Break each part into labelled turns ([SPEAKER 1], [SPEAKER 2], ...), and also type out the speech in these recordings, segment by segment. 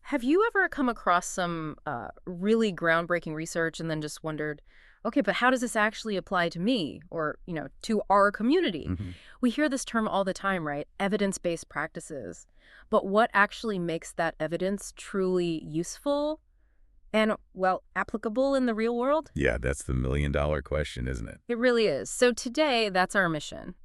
[SPEAKER 1] Have you ever come across some really groundbreaking research and then just wondered, okay, but how does this actually apply to me or, to our community?
[SPEAKER 2] hmm
[SPEAKER 1] We hear this term all the time, right? Evidence-based practices. But what actually makes that evidence truly useful and, well, applicable in the real world?
[SPEAKER 2] Yeah, that's the million-dollar question, isn't it?
[SPEAKER 1] It really is. So today, that's our mission.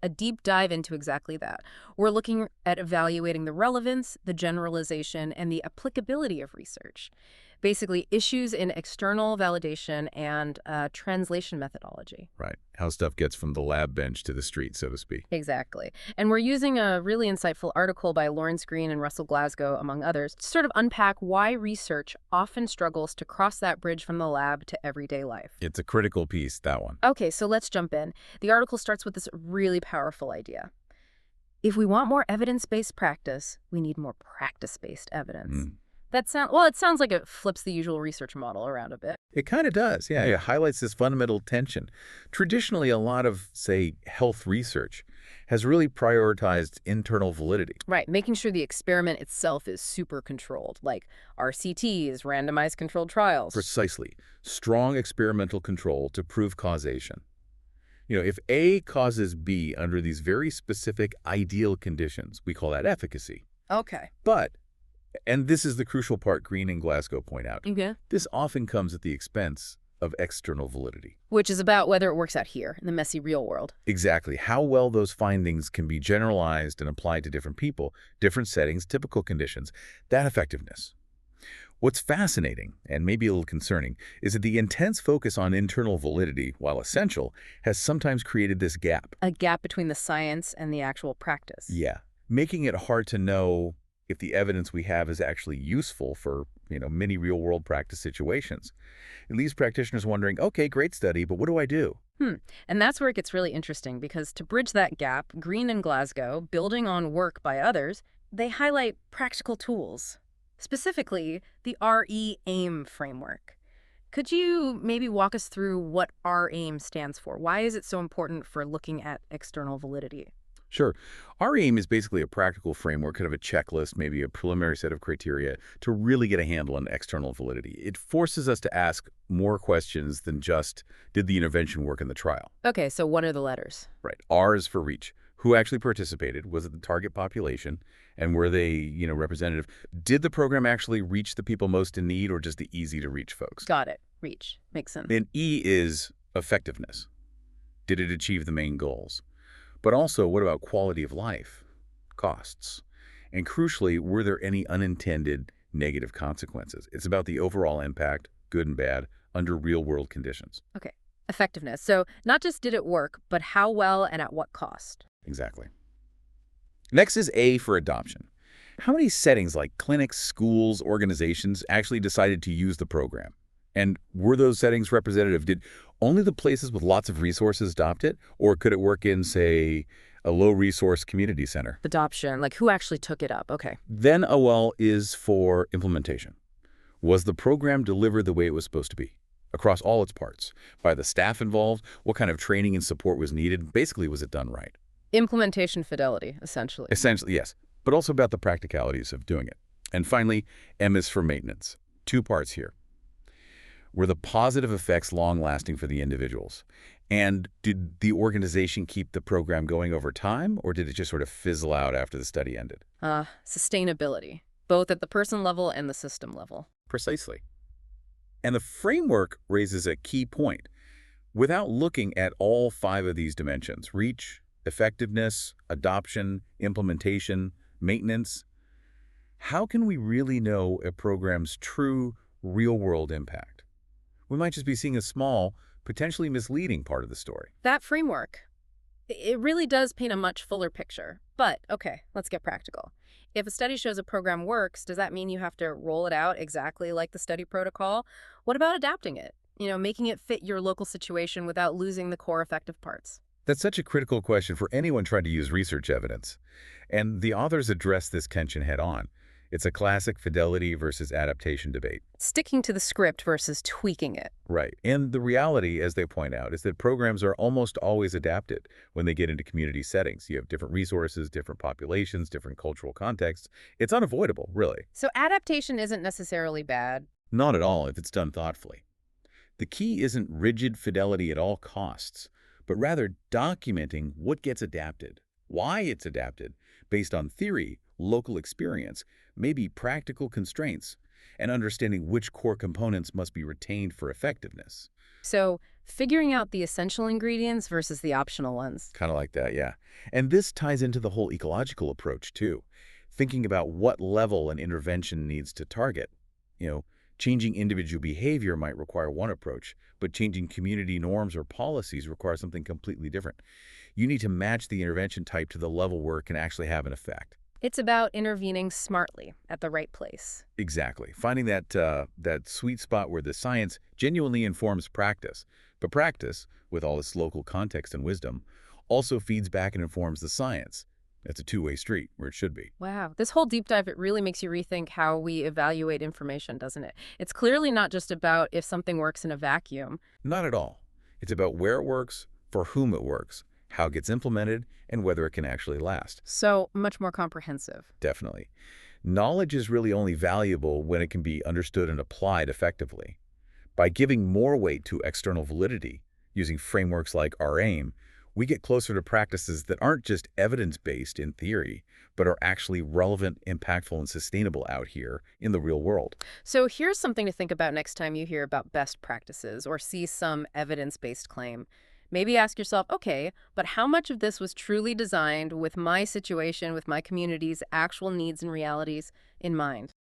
[SPEAKER 1] A deep dive into exactly that. We're looking at evaluating the relevance, the generalization, and the applicability of research. Basically, issues in external validation and translation methodology.
[SPEAKER 2] Right. How stuff gets from the lab bench to the street, so to speak.
[SPEAKER 1] Exactly. And we're using a really insightful article by Lawrence Green and Russell Glasgow, among others, to sort of unpack why research often struggles to cross that bridge from the lab to everyday life.
[SPEAKER 2] It's a critical piece, that one.
[SPEAKER 1] Okay, so let's jump in. The article starts with this really powerful idea. If we want more evidence-based practice, we need more practice-based evidence.
[SPEAKER 2] Mm.
[SPEAKER 1] It sounds like it flips the usual research model around a bit.
[SPEAKER 2] It kind of does, yeah. It highlights this fundamental tension. Traditionally, a lot of, say, health research has really prioritized internal validity.
[SPEAKER 1] Right, making sure the experiment itself is super controlled, like RCTs, randomized controlled trials.
[SPEAKER 2] Precisely. Strong experimental control to prove causation. If A causes B under these very specific ideal conditions, we call that efficacy.
[SPEAKER 1] Okay.
[SPEAKER 2] But, and this is the crucial part Green and Glasgow point out,
[SPEAKER 1] Okay.
[SPEAKER 2] this often comes at the expense of external validity.
[SPEAKER 1] Which is about whether it works out here, in the messy real world.
[SPEAKER 2] Exactly. How well those findings can be generalized and applied to different people, different settings, typical conditions, that effectiveness. What's fascinating, and maybe a little concerning, is that the intense focus on internal validity, while essential, has sometimes created this gap.
[SPEAKER 1] A gap between the science and the actual practice.
[SPEAKER 2] Yeah, making it hard to know if the evidence we have is actually useful for, many real-world practice situations. It leaves practitioners wondering, okay, great study, but what do I do?
[SPEAKER 1] And that's where it gets really interesting, because to bridge that gap, Green and Glasgow, building on work by others, they highlight practical tools. Specifically, the RE-AIM framework. Could you maybe walk us through what RAIM stands for? Why is it so important for looking at external validity?
[SPEAKER 2] Sure. Our aim is basically a practical framework, kind of a checklist, maybe a preliminary set of criteria to really get a handle on external validity. It forces us to ask more questions than just, did the intervention work in the trial?
[SPEAKER 1] Okay, so what are the letters?
[SPEAKER 2] Right. R is for reach. Who actually participated? Was it the target population? And were they, representative? Did the program actually reach the people most in need or just the easy-to-reach folks?
[SPEAKER 1] Got it. Reach. Makes sense.
[SPEAKER 2] And E is effectiveness. Did it achieve the main goals? But also, what about quality of life, costs? And crucially, were there any unintended negative consequences? It's about the overall impact, good and bad, under real-world conditions.
[SPEAKER 1] Okay. Effectiveness. So not just did it work, but how well and at what cost?
[SPEAKER 2] Exactly. Next is A for adoption. How many settings like clinics, schools, organizations actually decided to use the program? And were those settings representative? Did only the places with lots of resources adopt it? Or could it work in, say, a low-resource community center?
[SPEAKER 1] Adoption. Like who actually took it up? Okay.
[SPEAKER 2] Then OL is for implementation. Was the program delivered the way it was supposed to be? Across all its parts? By the staff involved? What kind of training and support was needed? Basically, was it done right?
[SPEAKER 1] Implementation fidelity, essentially.
[SPEAKER 2] Essentially, yes. But also about the practicalities of doing it. And finally, M is for maintenance. 2 parts here. Were the positive effects long-lasting for the individuals? And did the organization keep the program going over time, or did it just sort of fizzle out after the study ended?
[SPEAKER 1] Sustainability, both at the person level and the system level.
[SPEAKER 2] Precisely. And the framework raises a key point. Without looking at all 5 of these dimensions, reach, effectiveness, adoption, implementation, maintenance, how can we really know a program's true real-world impact? We might just be seeing a small, potentially misleading part of the story.
[SPEAKER 1] That framework, it really does paint a much fuller picture. But, okay, let's get practical. If a study shows a program works, does that mean you have to roll it out exactly like the study protocol? What about adapting it? Making it fit your local situation without losing the core effective parts?
[SPEAKER 2] That's such a critical question for anyone trying to use research evidence. And the authors address this tension head on. It's a classic fidelity versus adaptation debate.
[SPEAKER 1] Sticking to the script versus tweaking it.
[SPEAKER 2] Right. And the reality, as they point out, is that programs are almost always adapted when they get into community settings. You have different resources, different populations, different cultural contexts. It's unavoidable, really.
[SPEAKER 1] So adaptation isn't necessarily bad.
[SPEAKER 2] Not at all if it's done thoughtfully. The key isn't rigid fidelity at all costs, but rather documenting what gets adapted, why it's adapted, based on theory, local experience, maybe practical constraints, and understanding which core components must be retained for effectiveness.
[SPEAKER 1] So figuring out the essential ingredients versus the optional ones.
[SPEAKER 2] Kind of like that, yeah. And this ties into the whole ecological approach, too. Thinking about what level an intervention needs to target. You know, changing individual behavior might require one approach, but changing community norms or policies requires something completely different. You need to match the intervention type to the level where it can actually have an effect.
[SPEAKER 1] It's about intervening smartly at the right place.
[SPEAKER 2] Exactly. Finding that sweet spot where the science genuinely informs practice, but practice, with all its local context and wisdom, also feeds back and informs the science. It's a two-way street, where it should be.
[SPEAKER 1] Wow. This whole deep dive, it really makes you rethink how we evaluate information, doesn't it? It's clearly not just about if something works in a vacuum.
[SPEAKER 2] Not at all. It's about where it works, for whom it works, how it gets implemented, and whether it can actually last.
[SPEAKER 1] So much more comprehensive.
[SPEAKER 2] Definitely. Knowledge is really only valuable when it can be understood and applied effectively. By giving more weight to external validity, using frameworks like our aim, we get closer to practices that aren't just evidence-based in theory, but are actually relevant, impactful, and sustainable out here in the real world.
[SPEAKER 1] So here's something to think about next time you hear about best practices or see some evidence-based claim. Maybe ask yourself, okay, but how much of this was truly designed with my situation, with my community's actual needs and realities in mind?